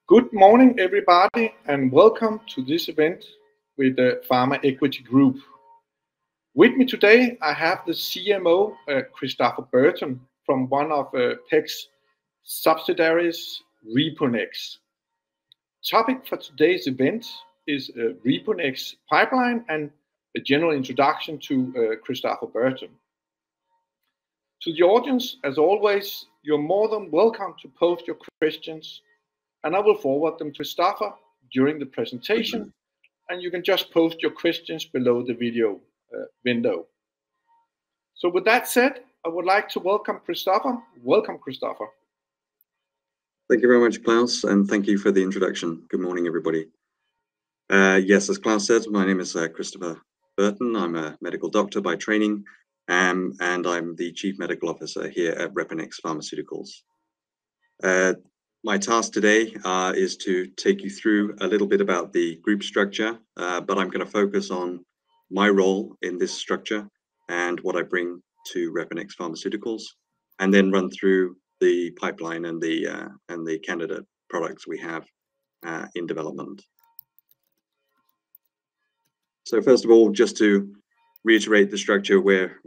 Good morning, everybody, and welcome to this event with the Pharma Equity Group. With me today, I have the CMO, Christopher Burton, from one of PEC's subsidiaries, Reponex. Topic for today's event is Reponex pipeline and a general introduction to Christopher Burton. To the audience, as always, you're more than welcome to post your questions, and I will forward them to Christopher during the presentation, and you can just post your questions below the video window. So with that said, I would like to welcome Christopher. Welcome, Christopher. Thank you very much, Klaus, and thank you for the introduction. Good morning, everybody. Yes, as Klaus said, my name is Christopher Burton. I'm a medical doctor by training, and I'm the Chief Medical Officer here at Reponex Pharmaceuticals. My task today is to take you through a little bit about the group structure, but I'm going to focus on my role in this structure and what I bring to Reponex Pharmaceuticals, and then run through the pipeline and the candidate products we have in development. So first of all, just to reiterate the structure, where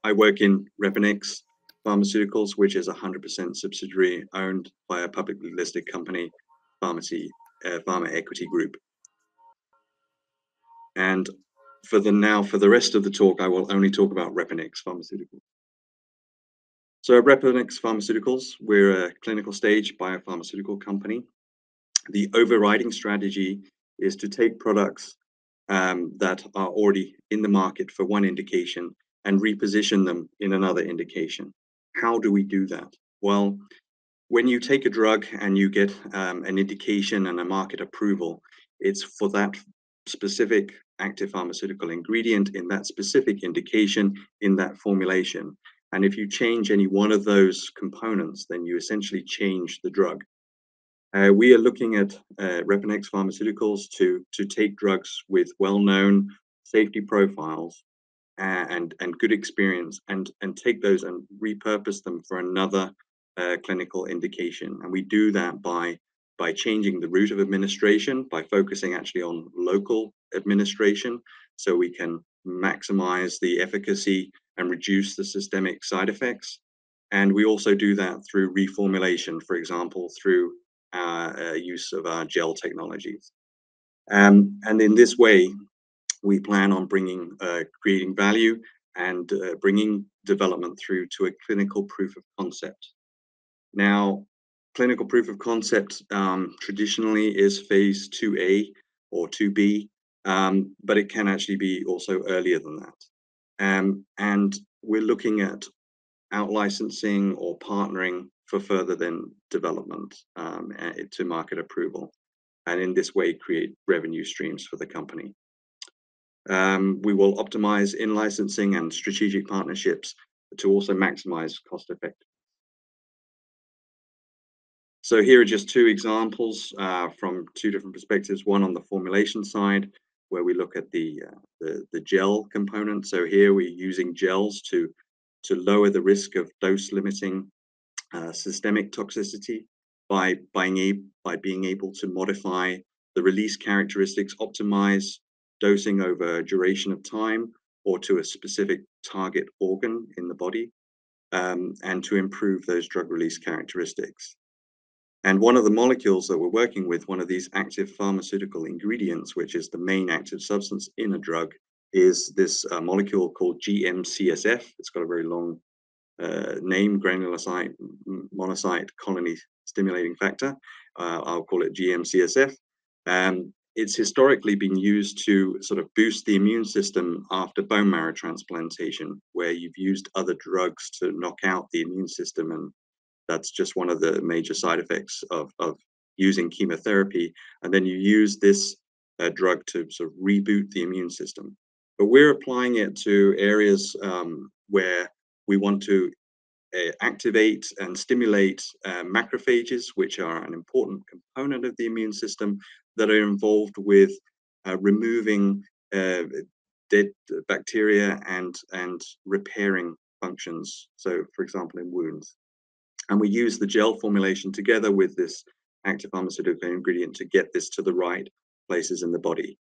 I work in Reponex Pharmaceuticals, which is 100% subsidiary owned by a publicly listed company, Pharma Equity Group. And for the rest of the talk, I will only talk about Reponex Pharmaceuticals. So at Reponex Pharmaceuticals, we're a clinical stage biopharmaceutical company. The overriding strategy is to take products that are already in the market for one indication and reposition them in another indication. How do we do that? Well, when you take a drug and you get an indication and a market approval, it's for that specific active pharmaceutical ingredient in that specific indication in that formulation. And if you change any one of those components, then you essentially change the drug. We are looking at Reponex Pharmaceuticals to take drugs with well-known safety profiles and good experience and take those and repurpose them for another clinical indication. And we do that by changing the route of administration, by focusing actually on local administration, so we can maximize the efficacy and reduce the systemic side effects. And we also do that through reformulation, for example, through use of our gel technologies. And in this way, we plan on creating value and bringing development through to a clinical proof of concept. Now, clinical proof of concept traditionally is phase 2A or 2B, but it can actually be also earlier than that. And we're looking at out-licensing or partnering for further then development to market approval, and in this way create revenue streams for the company. We will optimize in-licensing and strategic partnerships to also maximize cost effectiveness. So here are just two examples from two different perspectives. One on the formulation side, where we look at the gel component. So here we're using gels to lower the risk of dose-limiting systemic toxicity by being able to modify the release characteristics, optimize dosing over a duration of time or to a specific target organ in the body, and to improve those drug release characteristics. And one of the molecules that we're working with, one of these active pharmaceutical ingredients, which is the main active substance in a drug, is this molecule called GM-CSF. It's got a very long name, granulocyte monocyte colony stimulating factor. I'll call it GM-CSF. It's historically been used to sort of boost the immune system after bone marrow transplantation, where you've used other drugs to knock out the immune system, and that's just one of the major side effects of using chemotherapy. And then you use this drug to sort of reboot the immune system. But we're applying it to areas where we want to activate and stimulate macrophages, which are an important component of the immune system, that are involved with removing dead bacteria and repairing functions. So, for example, in wounds. And we use the gel formulation together with this active pharmaceutical ingredient to get this to the right places in the body.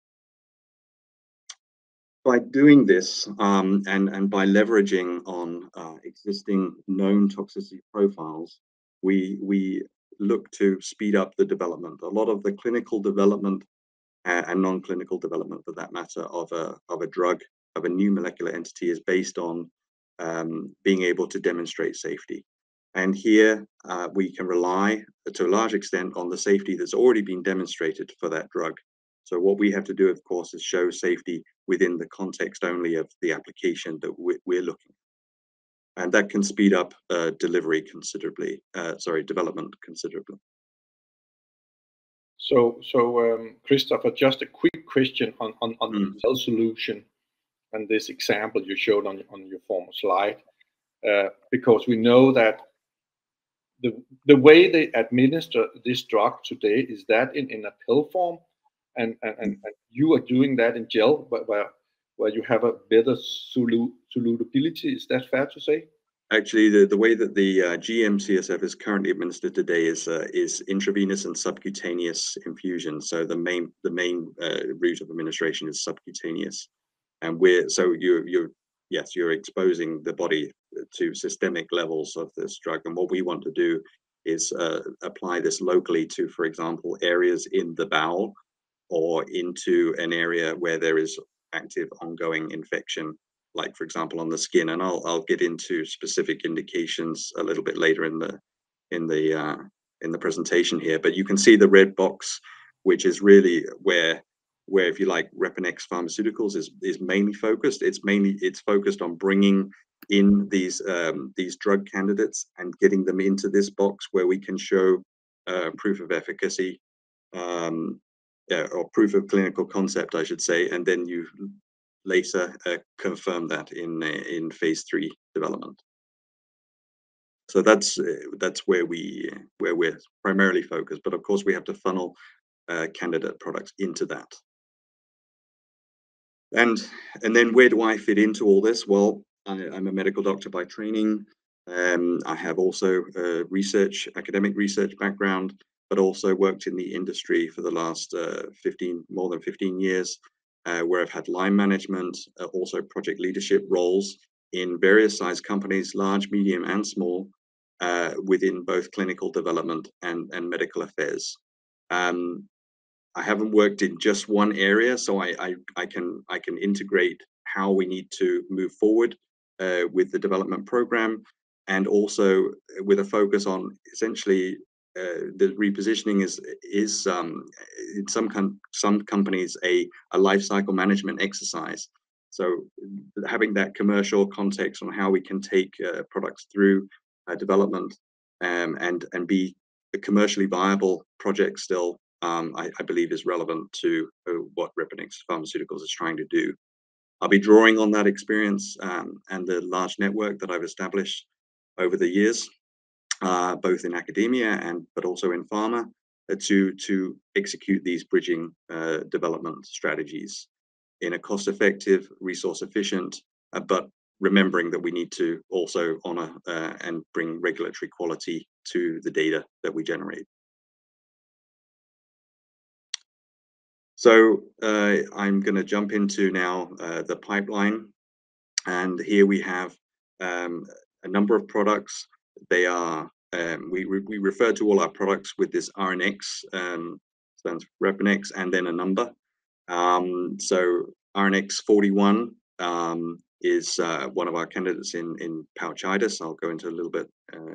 By doing this and by leveraging on existing known toxicity profiles, we look to speed up the development. A lot of the clinical development and non-clinical development, for that matter, of a drug, of a new molecular entity is based on being able to demonstrate safety. And here we can rely to a large extent on the safety that's already been demonstrated for that drug. So what we have to do, of course, is show safety within the context only of the application that we're looking at. And that can speed up delivery considerably, development considerably. So Christopher, just a quick question on the cell solution and this example you showed on your former slide, because we know that the way they administer this drug today is that in a pill form, and you are doing that in gel, where you have a better solubility. Is that fair to say? Actually, the way that the GM-CSF is currently administered today is intravenous and subcutaneous infusion. So the main route of administration is subcutaneous, and you're exposing the body to systemic levels of this drug. And what we want to do is apply this locally to, for example, areas in the bowel or into an area where there is active ongoing infection, like, for example, on the skin. And I'll get into specific indications a little bit later in the presentation here. But you can see the red box, which is really where if you like, Reponex Pharmaceuticals is mainly focused. It's focused on bringing in these drug candidates and getting them into this box where we can show proof of efficacy, or proof of clinical concept, I should say, and then you later confirm that in phase 3 development. So that's where we're primarily focused. But of course, we have to funnel candidate products into that. And then where do I fit into all this? Well, I'm a medical doctor by training. I have also a academic research background, but also worked in the industry for the last more than 15 years, where I've had line management, also project leadership roles in various size companies, large, medium, and small, within both clinical development and medical affairs. I haven't worked in just one area, so I can integrate how we need to move forward with the development program, and also with a focus on essentially the repositioning is in some companies a life cycle management exercise. So having that commercial context on how we can take products through development and be a commercially viable project still, I believe is relevant to what Reponex Pharmaceuticals is trying to do. I'll be drawing on that experience and the large network that I've established over the years, both in academia but also in pharma, to execute these bridging development strategies in a cost-effective, resource-efficient, but remembering that we need to also honor and bring regulatory quality to the data that we generate. So I'm going to jump into now the pipeline, and here we have a number of products. They are we refer to all our products with this RNX, stands for Reponex, and then a number. So RNX 41 is one of our candidates in pouchitis. I'll go into a little bit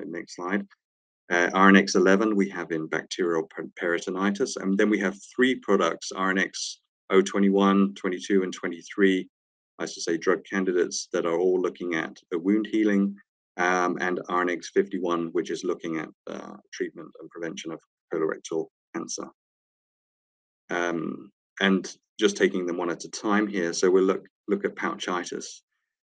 next slide. RNX 11 we have in bacterial peritonitis, and then we have 3 products, RNX 021, 22, and 23, I should say, drug candidates that are all looking at wound healing, and RNX 51, which is looking at treatment and prevention of colorectal cancer. And just taking them one at a time here, so we'll look at pouchitis.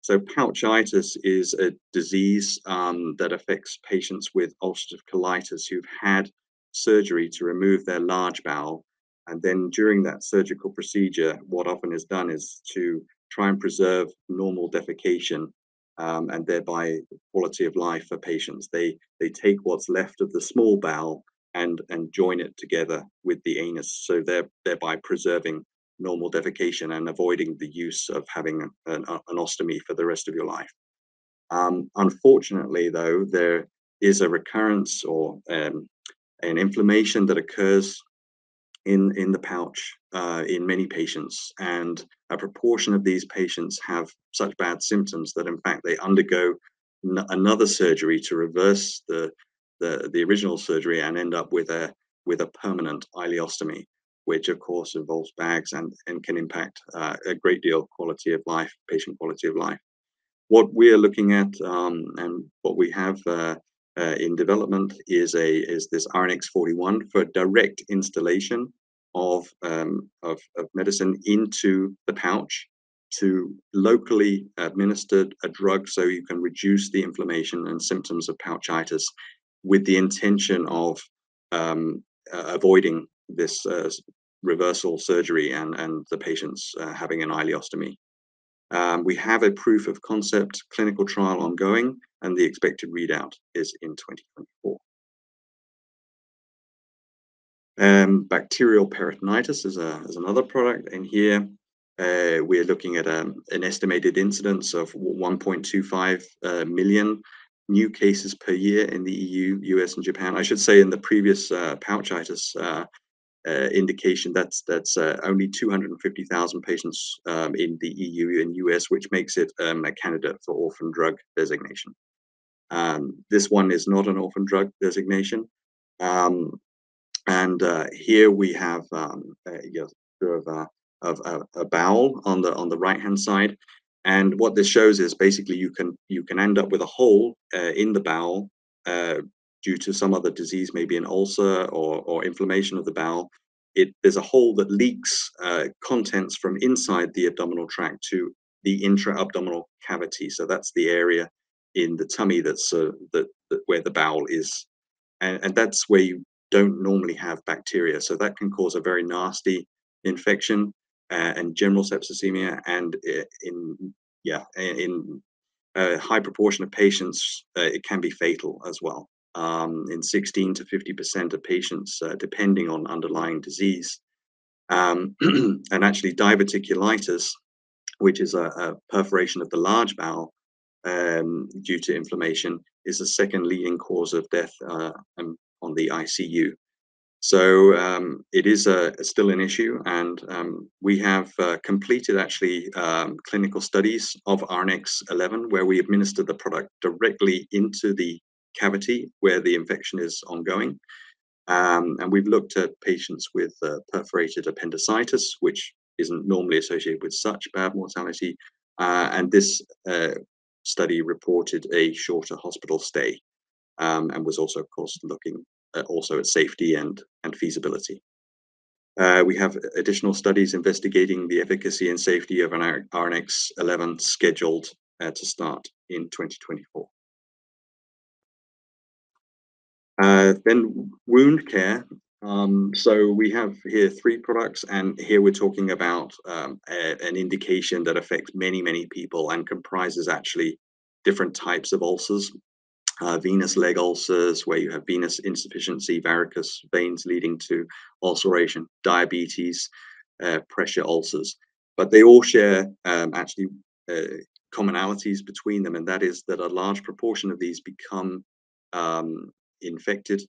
So pouchitis is a disease that affects patients with ulcerative colitis who've had surgery to remove their large bowel. And then during that surgical procedure, what often is done is to try and preserve normal defecation and thereby quality of life for patients. They take what's left of the small bowel and join it together with the anus, so thereby preserving normal defecation and avoiding the use of having an ostomy for the rest of your life. Unfortunately, though, there is a recurrence or an inflammation that occurs in the pouch in many patients, and a proportion of these patients have such bad symptoms that in fact they undergo another surgery to reverse the original surgery and end up with a permanent ileostomy, which of course involves bags and can impact a great deal of quality of life, patient quality of life. What we are looking at and what we have in development is this RNX-41 for direct installation of medicine into the pouch to locally administer a drug, so you can reduce the inflammation and symptoms of pouchitis, with the intention of avoiding this reversal surgery and the patients having an ileostomy. We have a proof of concept clinical trial ongoing, and the expected readout is in 2024. Bacterial peritonitis is another product, and here we're looking at an estimated incidence of 1.25 million new cases per year in the EU, US, and Japan. I should say in the previous pouchitis indication, that's only 250,000 patients in the EU and US, which makes it a candidate for orphan drug designation. This one is not an orphan drug designation. And here we have sort of a bowel on the right hand side, and what this shows is basically you can end up with a hole in the bowel due to some other disease, maybe an ulcer or inflammation of the bowel. There's a hole that leaks contents from inside the abdominal tract to the intra-abdominal cavity. So that's the area in the tummy that's where the bowel is, and that's where you don't normally have bacteria. So that can cause a very nasty infection and general septicemia, and in a high proportion of patients, it can be fatal as well. In 16 to 50% of patients, depending on underlying disease. And actually diverticulitis, which is a perforation of the large bowel due to inflammation, is the second leading cause of death on the ICU. So it is still an issue, and we have completed actually clinical studies of RNX-11, where we administer the product directly into the cavity where the infection is ongoing. And we've looked at patients with perforated appendicitis, which isn't normally associated with such bad mortality. And this study reported a shorter hospital stay, and was also, of course, looking also at safety and feasibility. We have additional studies investigating the efficacy and safety of an RNX-11 scheduled to start in 2024. Then wound care. So we have here 3 products, and here we're talking about an indication that affects many people and comprises actually different types of ulcers. Venous leg ulcers, where you have venous insufficiency, varicose veins leading to ulceration, diabetes, pressure ulcers. But they all share actually commonalities between them, and that is that a large proportion of these become infected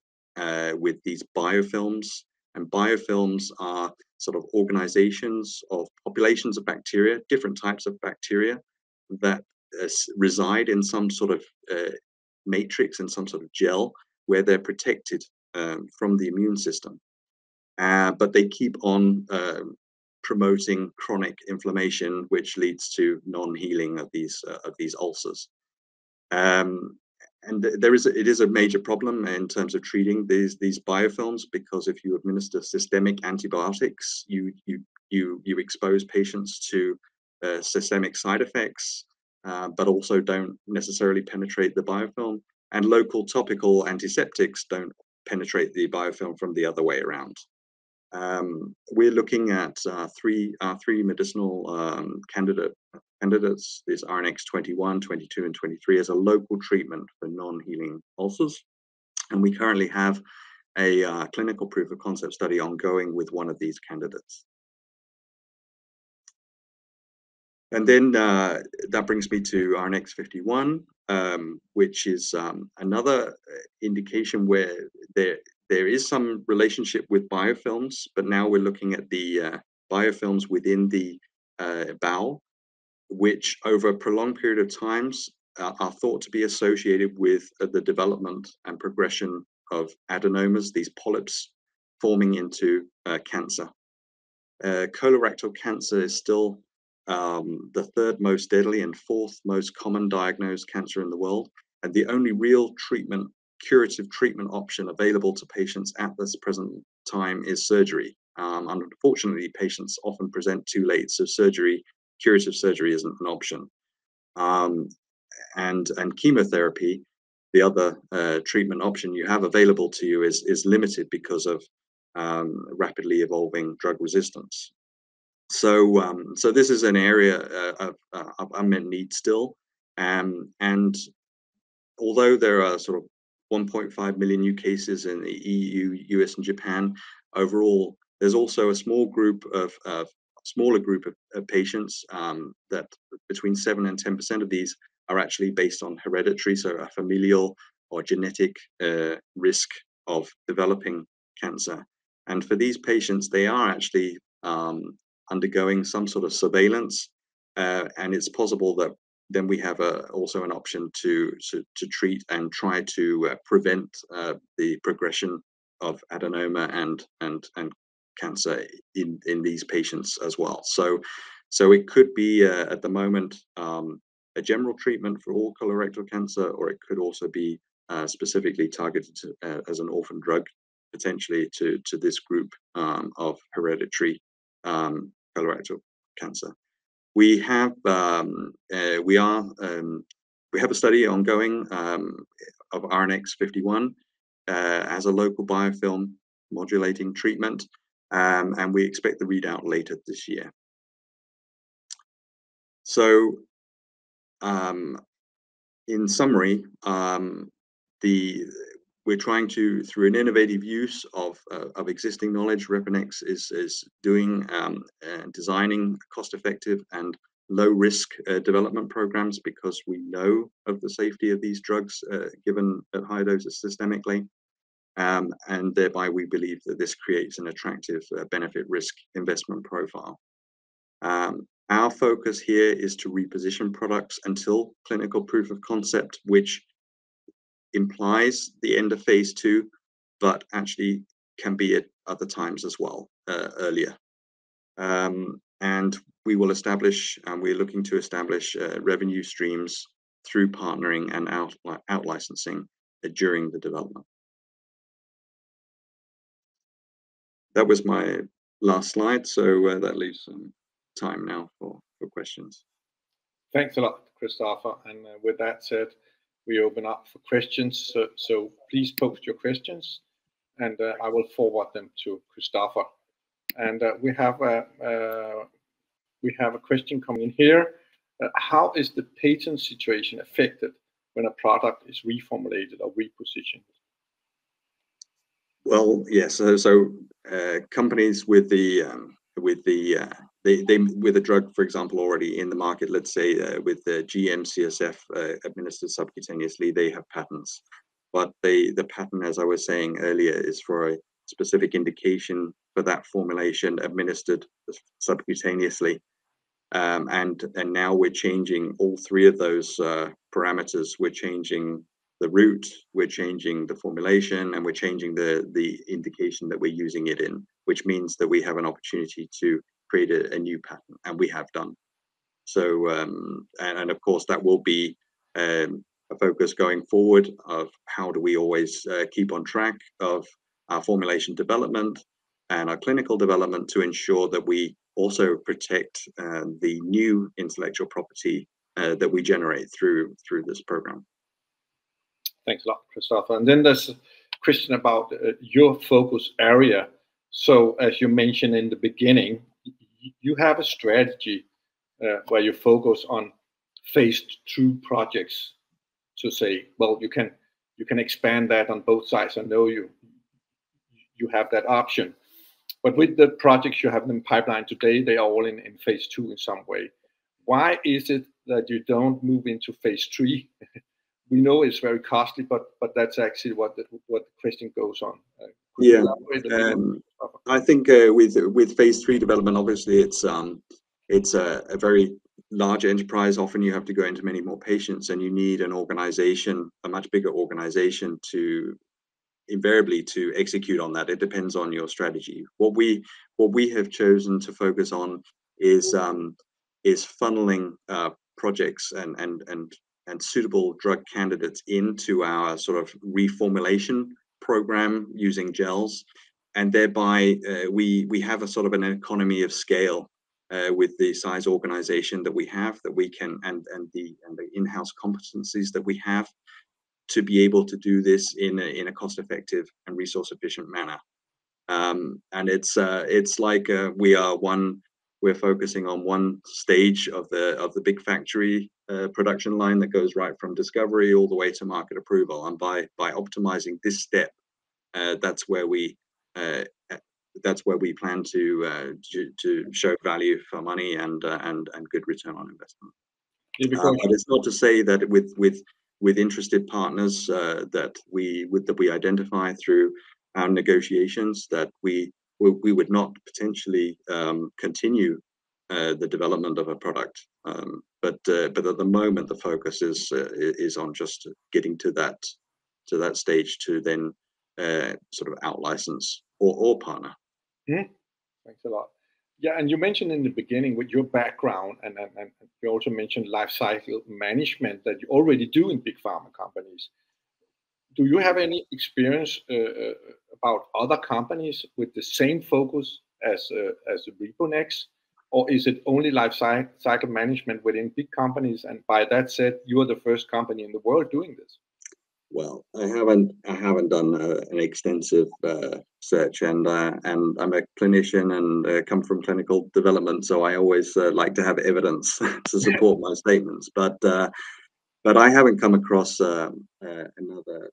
with these biofilms. And biofilms are sort of organizations of populations of bacteria, different types of bacteria that reside in some sort of matrix, and some sort of gel, where they're protected from the immune system, but they keep on promoting chronic inflammation, which leads to non-healing of these ulcers. And it is a major problem in terms of treating these biofilms, because if you administer systemic antibiotics, you expose patients to systemic side effects, but also don't necessarily penetrate the biofilm. And local topical antiseptics don't penetrate the biofilm from the other way around. We're looking at three medicinal candidates, this RNX-21, 22, and 23, as a local treatment for non-healing ulcers. And we currently have a clinical proof of concept study ongoing with one of these candidates. And then that brings me to RNX-51, which is another indication where there is some relationship with biofilms, but now we're looking at the biofilms within the bowel, which over a prolonged period of times are thought to be associated with the development and progression of adenomas, these polyps forming into cancer. Colorectal cancer is still the third most deadly and fourth most common diagnosed cancer in the world, and the only real curative treatment option available to patients at this present time is surgery. Unfortunately, patients often present too late, so curative surgery isn't an option. And chemotherapy, the other treatment option you have available to you, is limited because of rapidly evolving drug resistance. So this is an area of unmet need still, and although there are sort of 1.5 million new cases in the EU, US, and Japan, overall there's also a smaller group of patients that between 7 and 10% of these are actually based on hereditary, so a familial or genetic risk of developing cancer. And for these patients, they are actually undergoing some sort of surveillance, and it's possible that then we have also an option to treat and try to prevent the progression of adenoma and cancer in these patients as well. So it could be at the moment a general treatment for all colorectal cancer, or it could also be specifically targeted as an orphan drug, potentially to this group of hereditary colorectal cancer. We have a study ongoing of RNX-51 as a local biofilm modulating treatment, and we expect the readout later this year. So, in summary, we're trying to, through an innovative use of existing knowledge, Reponex is doing designing cost-effective and low-risk development programs, because we know of the safety of these drugs given at high doses systemically, and thereby we believe that this creates an attractive benefit-risk investment profile. Our focus here is to reposition products until clinical proof of concept, which implies the end of phase 2, but actually can be at other times as well, earlier. And we will establish, and we're looking to establish revenue streams through partnering and out licensing during the development. That was my last slide, so that leaves some time now for questions. Thanks a lot, Christopher. And with that said, we open up for questions. So please post your questions, and I will forward them to Christopher. And we have a question coming in here. How is the patent situation affected when a product is reformulated or repositioned? Well, yes. So companies with a drug, for example, already in the market, let's say with the GM CSF administered subcutaneously, they have patents. But the patent, as I was saying earlier, is for a specific indication for that formulation administered subcutaneously. And now we're changing all three of those parameters. We're changing the route, we're changing the formulation, and we're changing the indication that we're using it in, which means that we have an opportunity to create a new patent, and we have done. So, and of course, that will be a focus going forward of how do we always keep on track of our formulation development and our clinical development to ensure that we also protect the new intellectual property that we generate through this program. Thanks a lot, Christopher. And then there's a question about your focus area. So as you mentioned in the beginning, you have a strategy where you focus on phase 2 projects to say, well, you can expand that on both sides. I know you you have that option. But with the projects you have in pipeline today, they are all in phase 2 in some way. Why is it that you don't move into phase 3? We know it's very costly, but that's actually what the question goes on. Yeah, I think with phase 3 development, obviously it's a very large enterprise. Often you have to go into many more patients, and you need an organization, a much bigger organization, to invariably to execute on that. It depends on your strategy. What we have chosen to focus on is funneling projects and suitable drug candidates into our sort of reformulation program using gels, and thereby we have a sort of an economy of scale with the size organization that we have, that we can and the in-house competencies that we have, to be able to do this in a cost-effective and resource-efficient manner. And it's like we're focusing on one stage of the big factory production line that goes right from discovery all the way to market approval. And by optimizing this step, that's where we plan to show value for money and good return on investment. But it's not to say that with interested partners that we identify through our negotiations, that we would not potentially continue the development of a product. But at the moment, the focus is on just getting to that stage to then sort of out-license or partner. Thanks a lot. Yeah, and you mentioned in the beginning with your background, and you also mentioned life cycle management that you already do in big pharma companies. Do you have any experience about other companies with the same focus as Reponex, or is it only life cycle management within big companies? And by that said, you are the first company in the world doing this. Well, I haven't done an extensive search, and I'm a clinician and come from clinical development, so I always like to have evidence to support my statements. But I haven't come across another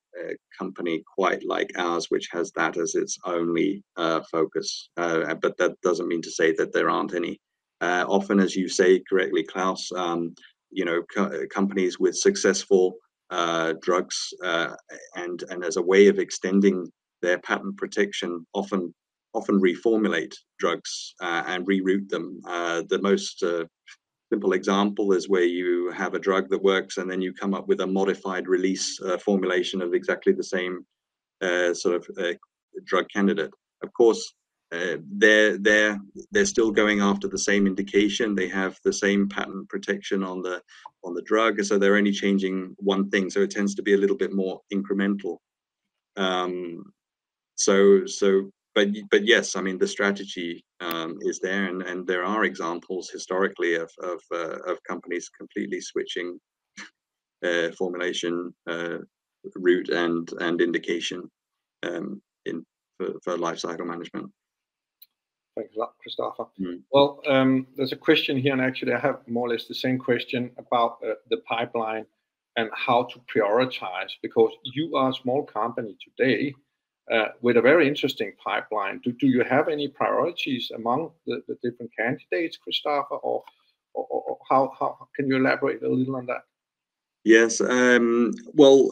company quite like ours, which has that as its only focus. But that doesn't mean to say that there aren't any. Often, as you say correctly, Klaus, companies with successful drugs and as a way of extending their patent protection often reformulate drugs and reroute them. The most simple example is where you have a drug that works and then you come up with a modified release formulation of exactly the same sort of drug candidate. Of course, they're still going after the same indication. They have the same patent protection on the drug, so they're only changing one thing. So it tends to be a little bit more incremental. But yes, I mean the strategy is there, and there are examples historically of companies completely switching formulation route and indication for life cycle management. Thanks a lot, Christopher. Well, there's a question here, and actually I have more or less the same question about the pipeline and how to prioritize, because you are a small company today with a very interesting pipeline. Do you have any priorities among the different candidates, Christopher, or how can you elaborate a little on that? Yes, well,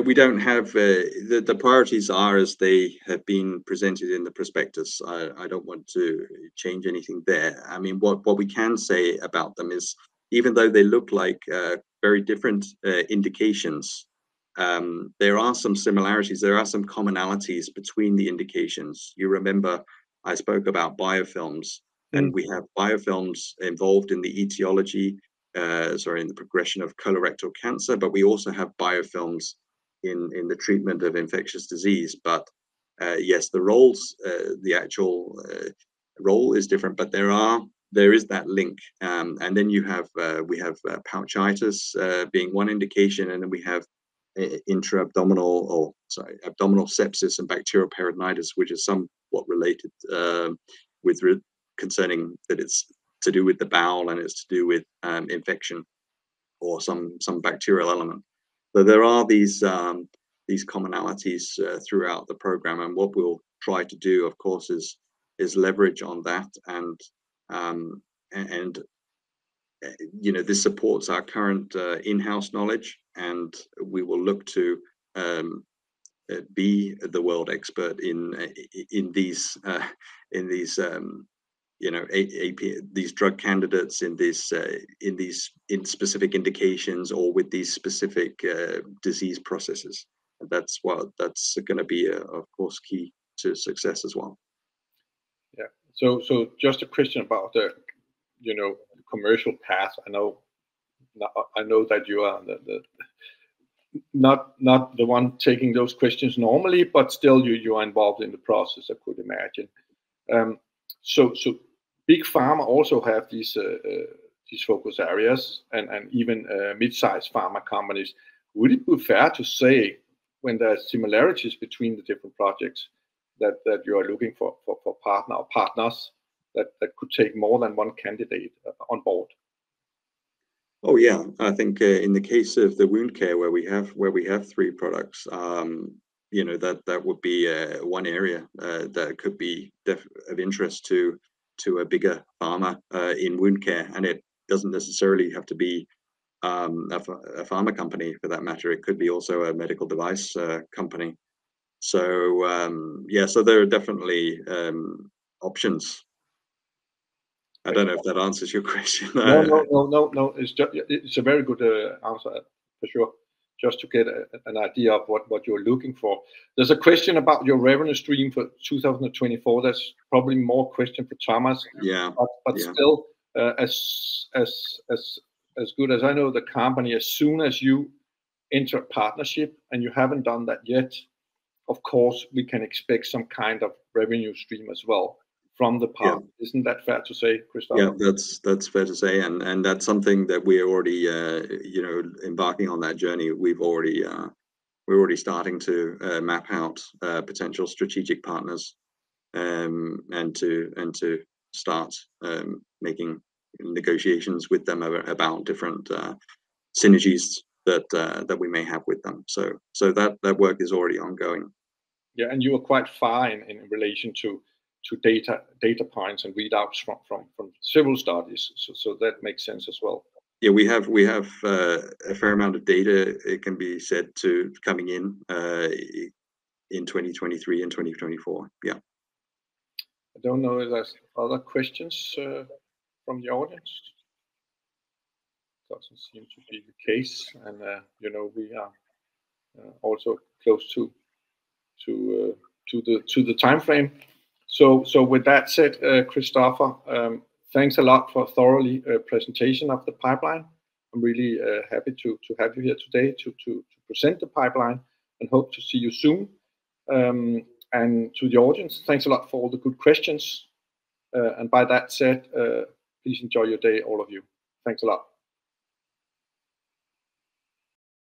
we don't have the priorities are as they have been presented in the prospectus. I don't want to change anything there. I mean, what we can say about them is, even though they look like very different indications, there are some similarities, there are some commonalities between the indications. You remember I spoke about biofilms, and we have biofilms involved in the etiology, in the progression of colorectal cancer, but we also have biofilms in the treatment of infectious disease. But yes, the roles, the actual role is different, but there is that link. And then we have pouchitis being one indication, and then we have abdominal sepsis and bacterial peritonitis, which is somewhat related concerning that it's to do with the bowel and it's to do with infection or some bacterial element. So there are these commonalities throughout the program, and what we'll try to do, of course, is leverage on that, and you know, this supports our current in-house knowledge, and we will look to be the world expert in these you know, these drug candidates, in specific indications, or with these specific disease processes. And that's going to be of course key to success as well. Yeah. So just a question about the, you know, commercial path. I know that you are not the one taking those questions normally, but still you are involved in the process, I could imagine. So big pharma also have these focus areas, and even mid-sized pharma companies. Would it be fair to say, when there are similarities between the different projects, that you are looking for partner or partners that could take more than one candidate on board? Oh yeah, I think in the case of the wound care, where we have 3 products, you know, that would be one area that could be of interest to a bigger pharma in wound care, and it doesn't necessarily have to be a pharma company for that matter. It could be also a medical device company. So yeah, so there are definitely options. I don't know if that answers your question. No. It's a very good answer for sure. Just to get an idea of what you're looking for. There's a question about your revenue stream for 2024. That's probably more question for Thomas. Yeah. But yeah. Still, as good as I know the company, as soon as you enter a partnership, and you haven't done that yet, of course we can expect some kind of revenue stream as well from the partner. Yeah. Isn't that fair to say, Christopher? Yeah, that's fair to say, and that's something that we're already you know, embarking on that journey. We're already starting to map out potential strategic partners, and to start making negotiations with them about different synergies that we may have with them. So that work is already ongoing. Yeah, and you are quite far in relation to data points and readouts from several studies, so that makes sense as well. Yeah, we have a fair amount of data, it can be said, to coming in 2023 and 2024. Yeah. I don't know if there's other questions from the audience. Doesn't seem to be the case, and you know, we are also close to the time frame. So with that said, Christopher, thanks a lot for a thoroughly presentation of the pipeline. I'm really happy to have you here today to present the pipeline, and hope to see you soon. And to the audience, thanks a lot for all the good questions. And by that said, please enjoy your day, all of you. Thanks a lot.